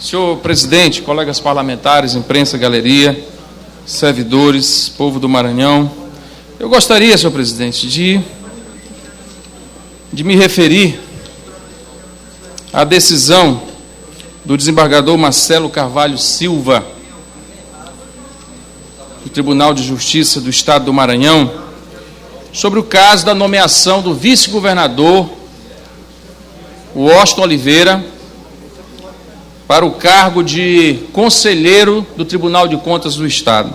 Senhor presidente, colegas parlamentares, imprensa, galeria, servidores, povo do Maranhão, eu gostaria, senhor presidente, de me referir à decisão do desembargador Marcelo Carvalho Silva, do Tribunal de Justiça do Estado do Maranhão, sobre o caso da nomeação do vice-governador Washington Oliveira para o cargo de conselheiro do Tribunal de Contas do Estado.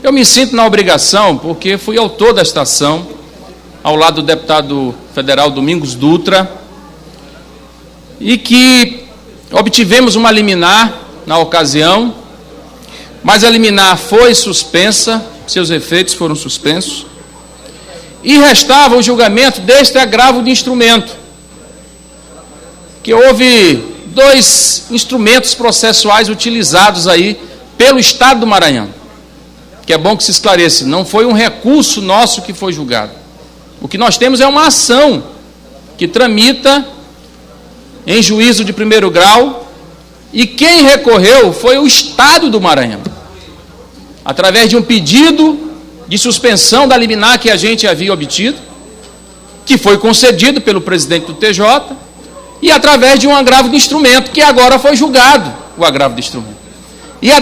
Eu me sinto na obrigação, porque fui autor desta ação, ao lado do deputado federal Domingos Dutra, e que obtivemos uma liminar na ocasião, mas a liminar foi suspensa, seus efeitos foram suspensos, e restava o julgamento deste agravo de instrumento, que houve 2 instrumentos processuais utilizados aí pelo Estado do Maranhão, que é bom que se esclareça, não foi um recurso nosso que foi julgado. O que nós temos é uma ação que tramita em juízo de primeiro grau, e quem recorreu foi o Estado do Maranhão, através de um pedido de suspensão da liminar que a gente havia obtido, que foi concedido pelo presidente do TJ, e através de um agravo de instrumento, que agora foi julgado, o agravo de instrumento. E a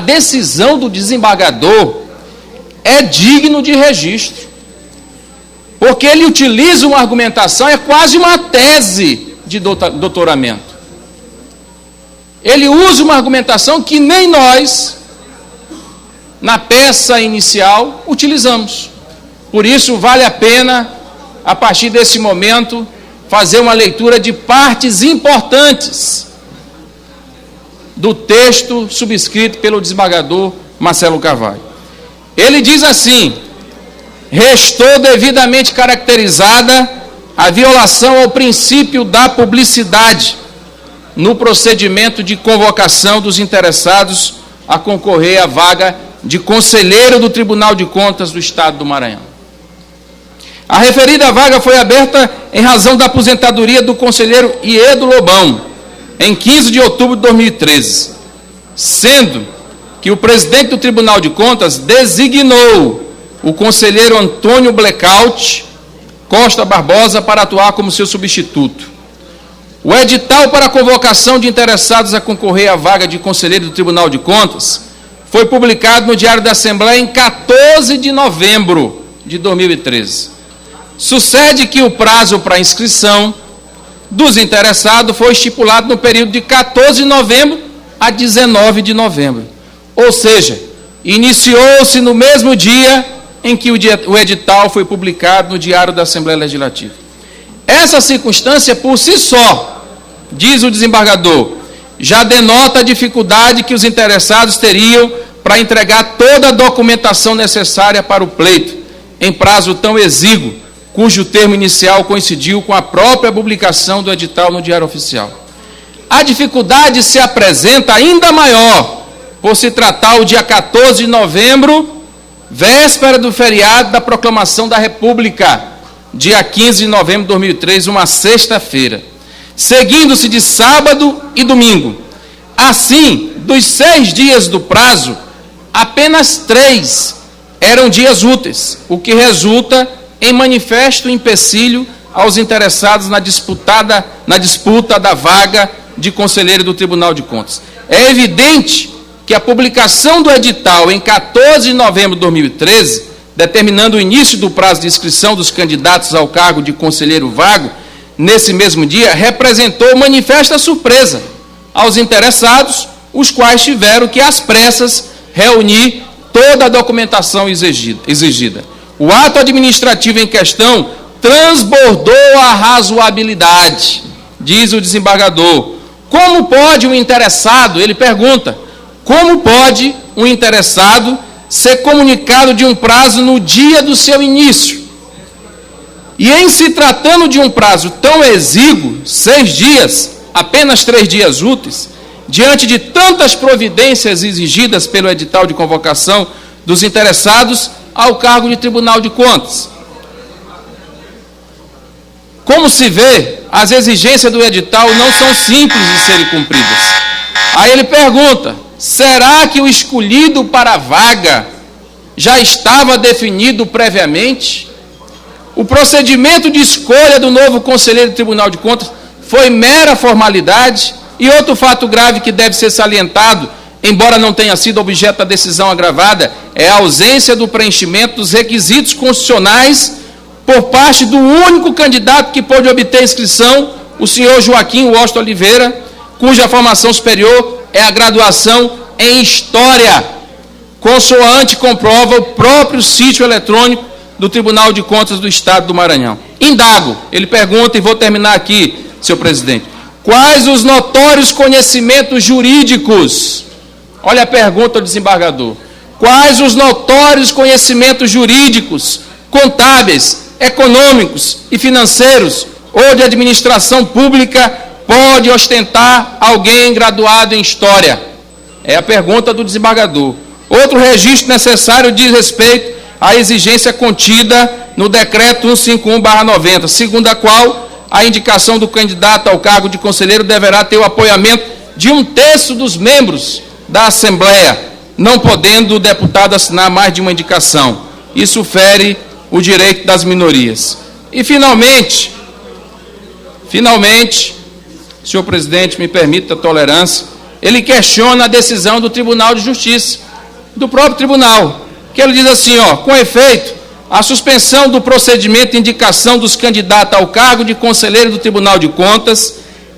decisão do desembargador é digno de registro, porque ele utiliza uma argumentação, é quase uma tese de doutoramento. Ele usa uma argumentação que nem nós, na peça inicial, utilizamos. Por isso, vale a pena, a partir desse momento, fazer uma leitura de partes importantes do texto subscrito pelo desembargador Marcelo Carvalho. Ele diz assim: restou devidamente caracterizada a violação ao princípio da publicidade no procedimento de convocação dos interessados a concorrer à vaga de conselheiro do Tribunal de Contas do Estado do Maranhão. A referida vaga foi aberta em razão da aposentadoria do conselheiro Iedo Lobão, em 15 de outubro de 2013, sendo que o presidente do Tribunal de Contas designou o conselheiro Antônio Blackout Costa Barbosa para atuar como seu substituto. O edital para a convocação de interessados a concorrer à vaga de conselheiro do Tribunal de Contas foi publicado no Diário da Assembleia em 14 de novembro de 2013. Sucede que o prazo para inscrição dos interessados foi estipulado no período de 14 de novembro a 19 de novembro. Ou seja, iniciou-se no mesmo dia em que o edital foi publicado no Diário da Assembleia Legislativa. Essa circunstância por si só, diz o desembargador, já denota a dificuldade que os interessados teriam para entregar toda a documentação necessária para o pleito, em prazo tão exíguo, cujo termo inicial coincidiu com a própria publicação do edital no Diário Oficial. A dificuldade se apresenta ainda maior, por se tratar o dia 14 de novembro, véspera do feriado da Proclamação da República, dia 15 de novembro de 2003, uma sexta-feira, seguindo-se de sábado e domingo. Assim, dos 6 dias do prazo, apenas 3 eram dias úteis, o que resulta em manifesto empecilho aos interessados na disputa da vaga de conselheiro do Tribunal de Contas. É evidente que a publicação do edital em 14 de novembro de 2013, determinando o início do prazo de inscrição dos candidatos ao cargo de conselheiro vago, nesse mesmo dia, representou manifesta surpresa aos interessados, os quais tiveram que, às pressas, reunir toda a documentação exigida. O ato administrativo em questão transbordou a razoabilidade, diz o desembargador. Como pode um interessado, ele pergunta, como pode um interessado ser comunicado de um prazo no dia do seu início? E em se tratando de um prazo tão exíguo, 6 dias, apenas 3 dias úteis, diante de tantas providências exigidas pelo edital de convocação dos interessados ao cargo de Tribunal de Contas. Como se vê, as exigências do edital não são simples de serem cumpridas. Aí ele pergunta, será que o escolhido para a vaga já estava definido previamente? O procedimento de escolha do novo conselheiro do Tribunal de Contas foi mera formalidade? E outro fato grave que deve ser salientado, embora não tenha sido objeto da decisão agravada, é a ausência do preenchimento dos requisitos constitucionais por parte do único candidato que pôde obter inscrição, o senhor Joaquim Washington Oliveira, cuja formação superior é a graduação em História, consoante comprova o próprio sítio eletrônico do Tribunal de Contas do Estado do Maranhão. Indago, ele pergunta, e vou terminar aqui, senhor presidente, quais os notórios conhecimentos jurídicos? Olha a pergunta do desembargador. Quais os notórios conhecimentos jurídicos, contábeis, econômicos e financeiros ou de administração pública pode ostentar alguém graduado em História? É a pergunta do desembargador. Outro registro necessário diz respeito à exigência contida no decreto 151/90, segundo a qual a indicação do candidato ao cargo de conselheiro deverá ter o apoiamento de 1/3 dos membros da Assembleia, não podendo o deputado assinar mais de uma indicação. Isso fere o direito das minorias. E, finalmente, senhor presidente, me permita a tolerância, ele questiona a decisão do Tribunal de Justiça, do próprio tribunal, que ele diz assim, com efeito, a suspensão do procedimento de indicação dos candidatos ao cargo de conselheiro do Tribunal de Contas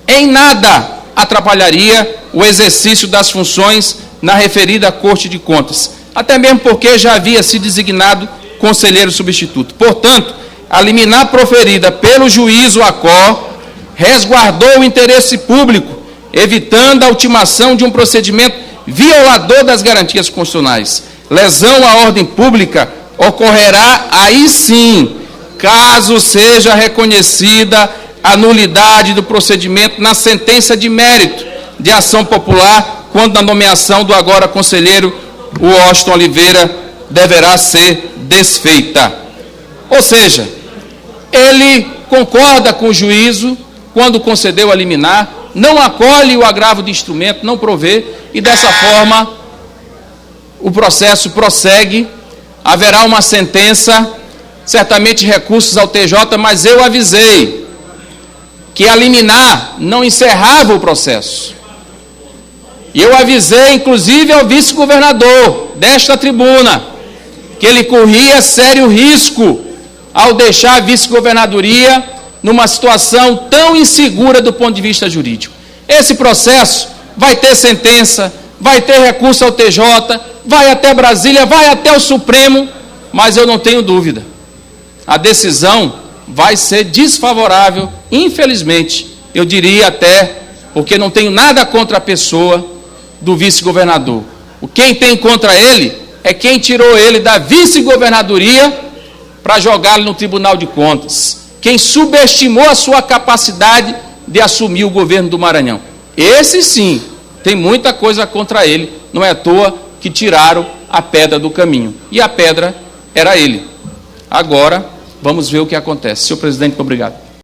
em nada atrapalharia o exercício das funções na referida Corte de Contas, até mesmo porque já havia sido designado conselheiro substituto. Portanto, a liminar proferida pelo juízo ACOR resguardou o interesse público, evitando a ultimação de um procedimento violador das garantias constitucionais. Lesão à ordem pública ocorrerá aí sim, caso seja reconhecida a nulidade do procedimento na sentença de mérito de ação popular, quando a nomeação do agora conselheiro Washington Oliveira deverá ser desfeita. Ou seja, ele concorda com o juízo quando concedeu a liminar, não acolhe o agravo de instrumento, não provê, e dessa forma o processo prossegue, haverá uma sentença, certamente recursos ao TJ, mas eu avisei que a liminar não encerrava o processo. E eu avisei, inclusive, ao vice-governador desta tribuna, que ele corria sério risco ao deixar a vice-governadoria numa situação tão insegura do ponto de vista jurídico. Esse processo vai ter sentença, vai ter recurso ao TJ, vai até Brasília, vai até o Supremo, mas eu não tenho dúvida. A decisão vai ser desfavorável, infelizmente, eu diria até, porque não tenho nada contra a pessoa do vice-governador. Quem tem contra ele é quem tirou ele da vice-governadoria para jogá-lo no Tribunal de Contas. Quem subestimou a sua capacidade de assumir o governo do Maranhão. Esse sim, tem muita coisa contra ele, não é à toa que tiraram a pedra do caminho. E a pedra era ele. Agora, vamos ver o que acontece. Senhor presidente, muito obrigado.